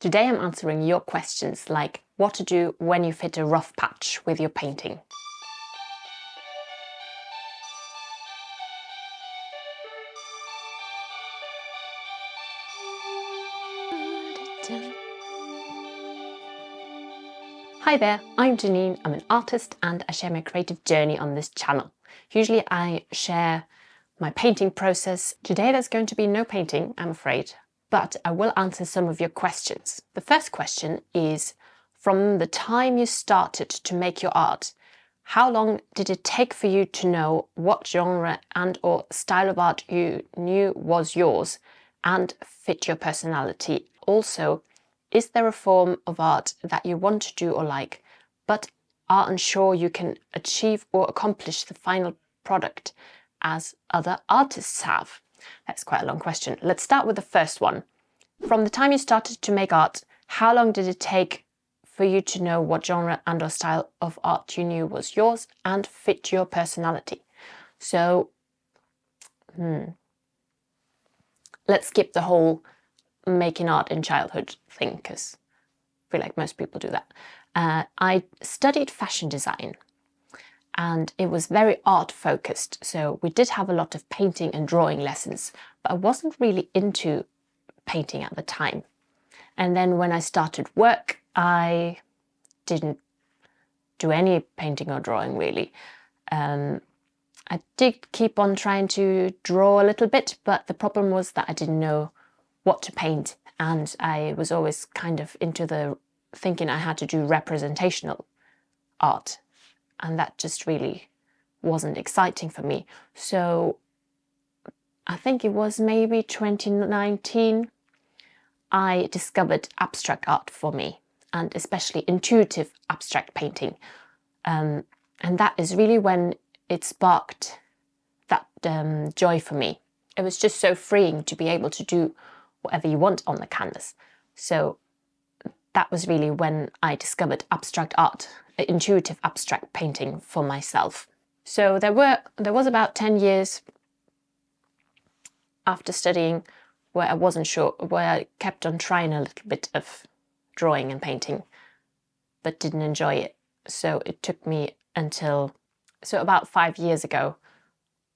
Today I'm answering your questions like what to do when you've hit a rough patch with your painting. Hi there, I'm Janine, I'm an artist and I share my creative journey on this channel. Usually I share my painting process. Today there's going to be no painting, I'm afraid, but I will answer some of your questions. The first question is, from the time you started to make your art, how long did it take for you to know what genre and or style of art you knew was yours and fit your personality? Also, is there a form of art that you want to do or like, but are unsure you can achieve or accomplish the final product as other artists have? That's quite a long question. Let's start with the first one. From the time you started to make art, how long did it take for you to know what genre and or style of art you knew was yours and fit your personality? So, let's skip the whole making art in childhood thing, because I feel like most people do that. I studied fashion design and it was very art focused. So we did have a lot of painting and drawing lessons, but I wasn't really into painting at the time. And then when I started work, I didn't do any painting or drawing really. I did keep on trying to draw a little bit, but the problem was that I didn't know what to paint, and I was always kind of into the thinking I had to do representational art, and that just really wasn't exciting for me. So I think it was maybe 2019 I discovered abstract art for me, and especially intuitive abstract painting, and that is really when it sparked that joy for me. It was just so freeing to be able to do whatever you want on the canvas. So that was really when I discovered abstract art, intuitive abstract painting for myself. So there was about 10 years after studying where I wasn't sure, where I kept on trying a little bit of drawing and painting, but didn't enjoy it. So it took me until, so about 5 years ago,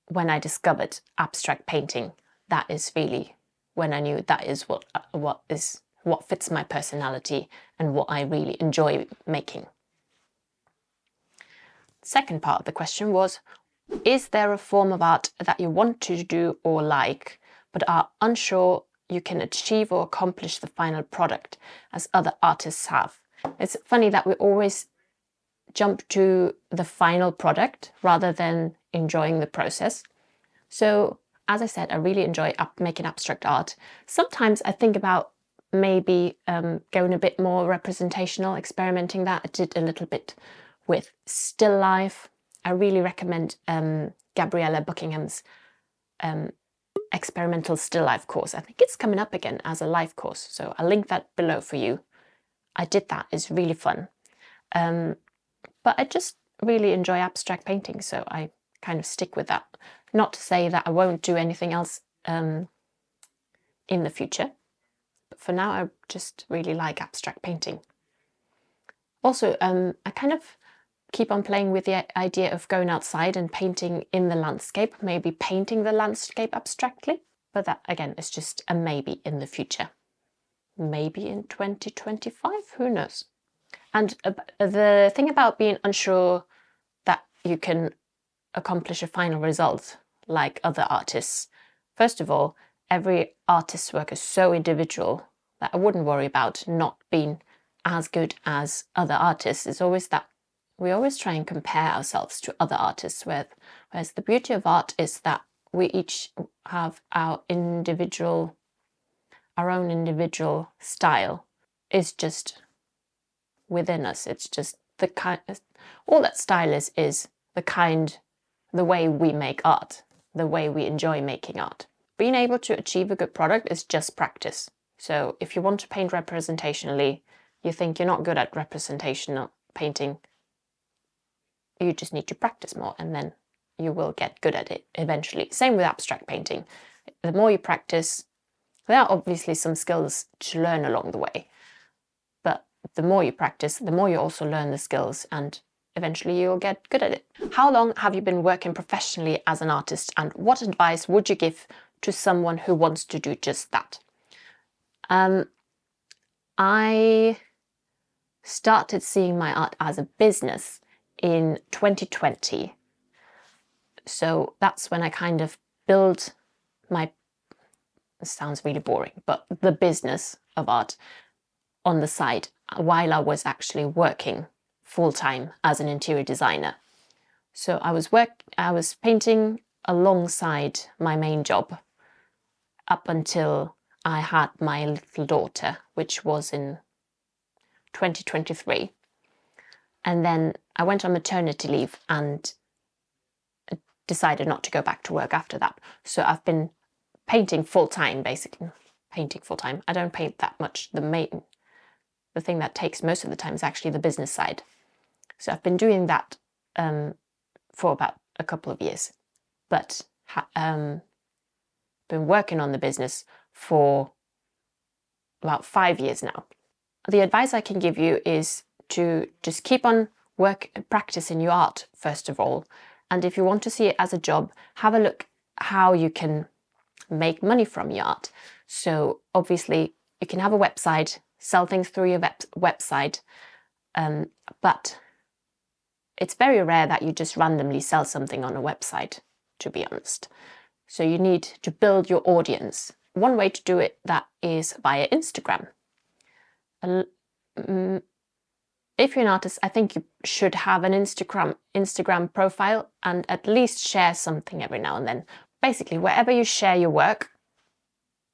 when I discovered abstract painting. That is really when I knew that is what fits my personality and what I really enjoy making. Second part of the question was, is there a form of art that you want to do or like, but are unsure you can achieve or accomplish the final product as other artists have? It's funny that we always jump to the final product rather than enjoying the process. So, as I said, I really enjoy making abstract art. Sometimes I think about maybe going a bit more representational, experimenting that. I did a little bit with still life. I really recommend Gabriella Buckingham's experimental still life course. I think it's coming up again as a live course, so I'll link that below for you. I did that, it's really fun. But I just really enjoy abstract painting, so I kind of stick with that. Not to say that I won't do anything else in the future, but for now I just really like abstract painting. Also, I kind of keep on playing with the idea of going outside and painting in the landscape, maybe painting the landscape abstractly, but that again is just a maybe in the future. Maybe in 2025, who knows? And the thing about being unsure that you can accomplish a final result like other artists. First of all, every artist's work is so individual that I wouldn't worry about not being as good as other artists. It's always that we always try and compare ourselves to other artists, whereas the beauty of art is that we each have our own individual style. Is just within us. It's just the kind, all that style is the way we make art, the way we enjoy making art. Being able to achieve a good product is just practice. So if you want to paint representationally, you think you're not good at representational painting, you just need to practice more and then you will get good at it eventually. Same with abstract painting. The more you practice, there are obviously some skills to learn along the way, the more you practice, the more you also learn the skills, and eventually you'll get good at it. How long have you been working professionally as an artist, and what advice would you give to someone who wants to do just that? I started seeing my art as a business in 2020. So that's when I kind of built my, it sounds really boring, but the business of art on the side while I was actually working full-time as an interior designer. So I was painting alongside my main job up until I had my little daughter, which was in 2023. And then I went on maternity leave and decided not to go back to work after that. So I've been painting full-time, basically. Painting full-time. I don't paint that much. The thing that takes most of the time is actually the business side. So I've been doing that for about a couple of years, but been working on the business for about 5 years now. The advice I can give you is to just keep on practicing your art first of all, and if you want to see it as a job, have a look how you can make money from your art. So obviously you can have a website, sell things through your website, but it's very rare that you just randomly sell something on a website, to be honest. So you need to build your audience. One way to do it that is via Instagram. If you're an artist, I think you should have an Instagram profile and at least share something every now and then. Basically, wherever you share your work,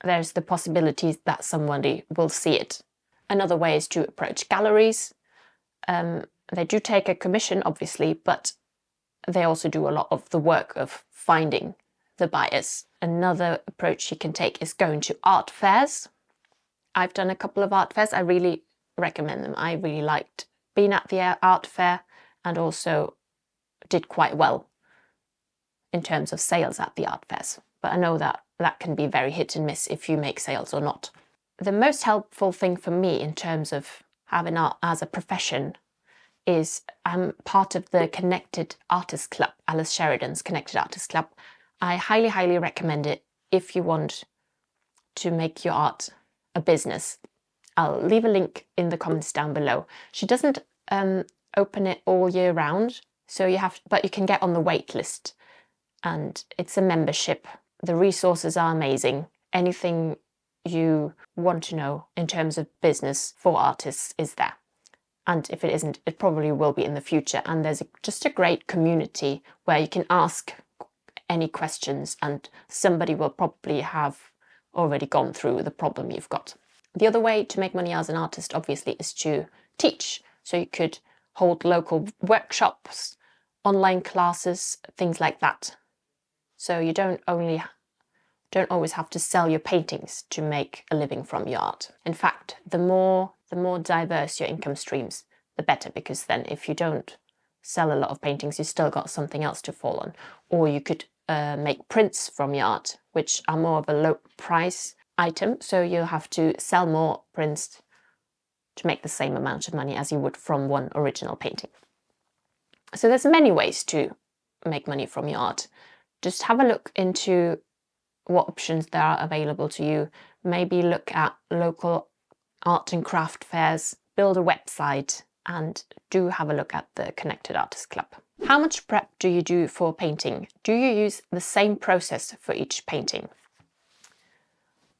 there's the possibility that somebody will see it. Another way is to approach galleries. They do take a commission, obviously, but they also do a lot of the work of finding the buyers. Another approach you can take is going to art fairs. I've done a couple of art fairs. I really recommend them. I really liked being at the art fair and also did quite well in terms of sales at the art fairs. But I know that that can be very hit and miss if you make sales or not. The most helpful thing for me in terms of having art as a profession is I'm part of the Connected Artists Club, Alice Sheridan's Connected Artists Club. I highly, highly recommend it if you want to make your art a business. I'll leave a link in the comments down below. She doesn't open it all year round, so but you can get on the wait list, and it's a membership. The resources are amazing. Anything you want to know in terms of business for artists is there. And if it isn't, it probably will be in the future. And there's just a great community where you can ask any questions and somebody will probably have already gone through the problem you've got. The other way to make money as an artist, obviously, is to teach. So you could hold local workshops, online classes, things like that. So you don't always have to sell your paintings to make a living from your art. In fact, the more diverse your income streams, the better, because then if you don't sell a lot of paintings, you still got something else to fall on. Or you could make prints from your art, which are more of a low price item, so you'll have to sell more prints to make the same amount of money as you would from one original painting. So there's many ways to make money from your art. Just have a look into what options there are available to you. Maybe look at local art and craft fairs, build a website, and do have a look at the Connected Artists Club. How much prep do you do for painting? Do you use the same process for each painting?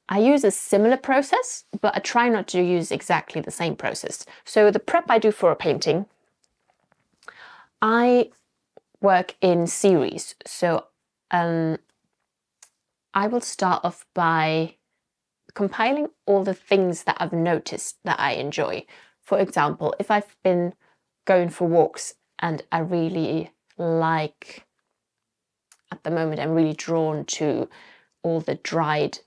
I use a similar process, but I try not to use exactly the same process. So the prep I do for a painting, I work in series. So I will start off by compiling all the things that I've noticed that I enjoy. For example, if I've been going for walks and I really like, at the moment I'm really drawn to all the dried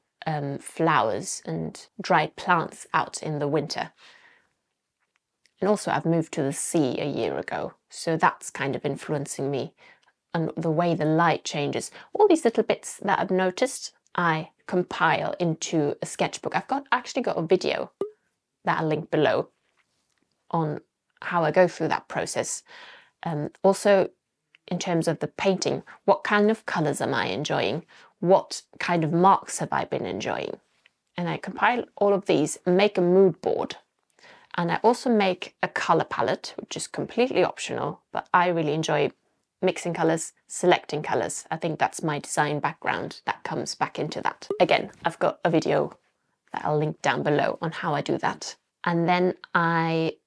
flowers and dried plants out in the winter. And also I've moved to the sea a year ago, so that's kind of influencing me, and the way the light changes. All these little bits that I've noticed, I compile into a sketchbook. I've actually got a video that I'll link below on how I go through that process. Also, in terms of the painting, what kind of colours am I enjoying? What kind of marks have I been enjoying? And I compile all of these, make a mood board. And I also make a colour palette, which is completely optional, but I really enjoy mixing colours, selecting colours. I think that's my design background that comes back into that. Again, I've got a video that I'll link down below on how I do that. And then I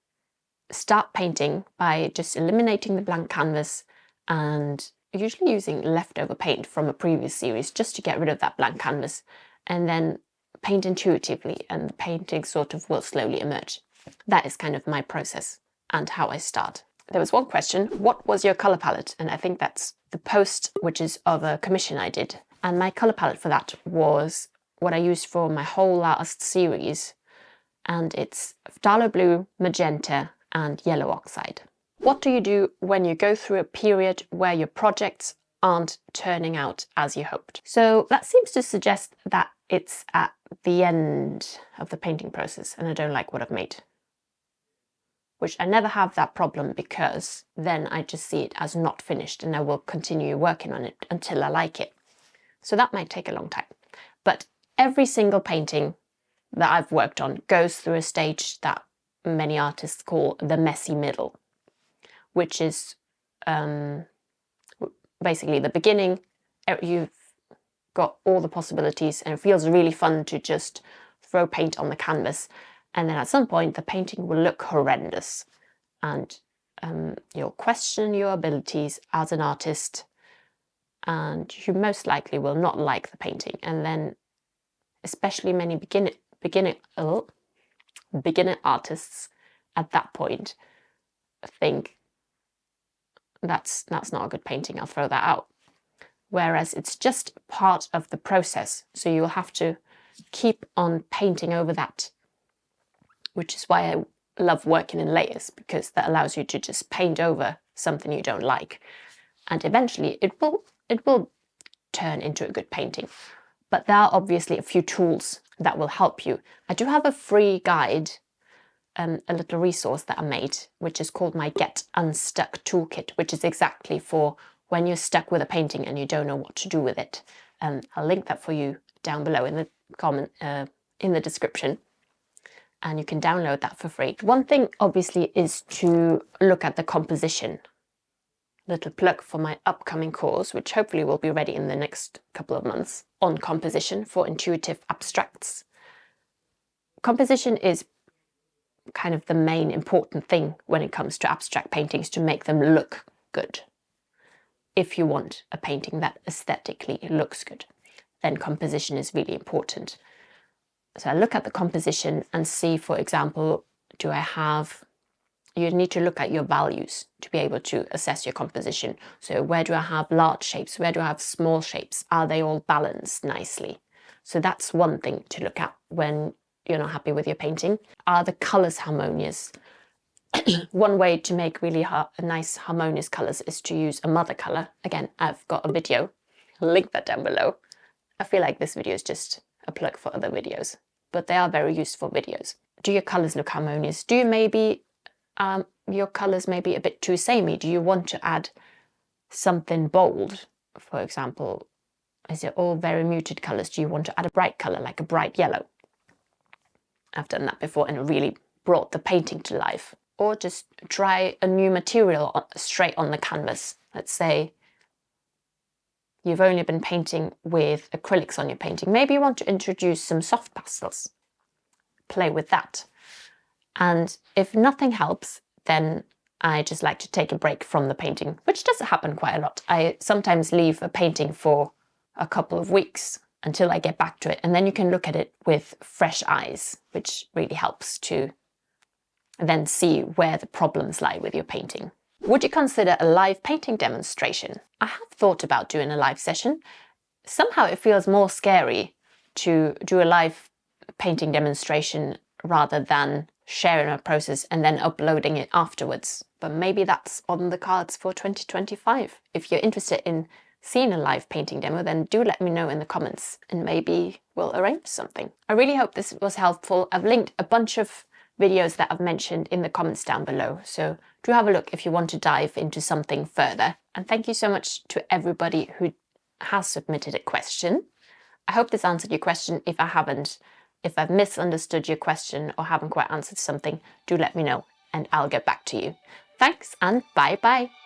start painting by just eliminating the blank canvas and usually using leftover paint from a previous series just to get rid of that blank canvas, and then paint intuitively, and the painting sort of will slowly emerge. That is kind of my process and how I start. There was one question, what was your colour palette? And I think that's the post, which is of a commission I did. And my colour palette for that was what I used for my whole last series. And it's phthalo blue, magenta, and yellow oxide. What do you do when you go through a period where your projects aren't turning out as you hoped? So that seems to suggest that it's at the end of the painting process and I don't like what I've made. Which I never have that problem, because then I just see it as not finished and I will continue working on it until I like it. So that might take a long time. But every single painting that I've worked on goes through a stage that many artists call the messy middle, which is basically the beginning. You've got all the possibilities and it feels really fun to just throw paint on the canvas, and then at some point the painting will look horrendous and you'll question your abilities as an artist and you most likely will not like the painting. And then especially many beginner artists at that point think that's not a good painting, I'll throw that out. Whereas it's just part of the process, so you'll have to keep on painting over that, which is why I love working in layers, because that allows you to just paint over something you don't like, and eventually it will turn into a good painting. But there are obviously a few tools that will help you. I do have a free guide, a little resource that I made, which is called my Get Unstuck Toolkit, which is exactly for when you're stuck with a painting and you don't know what to do with it. I'll link that for you down below in the comment, in the description, and you can download that for free. One thing obviously is to look at the composition. Little plug for my upcoming course, which hopefully will be ready in the next couple of months, on composition for intuitive abstracts. Composition is kind of the main important thing when it comes to abstract paintings, to make them look good. If you want a painting that aesthetically looks good, then composition is really important. So I look at the composition and see, for example, you need to look at your values to be able to assess your composition. So where do I have large shapes? Where do I have small shapes? Are they all balanced nicely? So that's one thing to look at when you're not happy with your painting. Are the colours harmonious? One way to make really nice harmonious colours is to use a mother colour. Again, I've got a video, I'll link that down below. I feel like this video is just a plug for other videos, but they are very useful videos. Do your colours look harmonious? Do you maybe, your colours may be a bit too samey? Do you want to add something bold? For example, is it all very muted colours? Do you want to add a bright colour, like a bright yellow? I've done that before and it really brought the painting to life. Or just try a new material straight on the canvas. Let's say you've only been painting with acrylics on your painting. Maybe you want to introduce some soft pastels. Play with that. And if nothing helps, then I just like to take a break from the painting, which does happen quite a lot. I sometimes leave a painting for a couple of weeks until I get back to it. And then you can look at it with fresh eyes, which really helps to then see where the problems lie with your painting. Would you consider a live painting demonstration? I have thought about doing a live session. Somehow it feels more scary to do a live painting demonstration rather than sharing a process and then uploading it afterwards. But maybe that's on the cards for 2025. If you're interested in seeing a live painting demo, then do let me know in the comments and maybe we'll arrange something. I really hope this was helpful. I've linked a bunch of videos that I've mentioned in the comments down below. So do have a look if you want to dive into something further. And thank you so much to everybody who has submitted a question. I hope this answered your question. If I haven't, if I've misunderstood your question or haven't quite answered something, do let me know and I'll get back to you. Thanks and bye bye.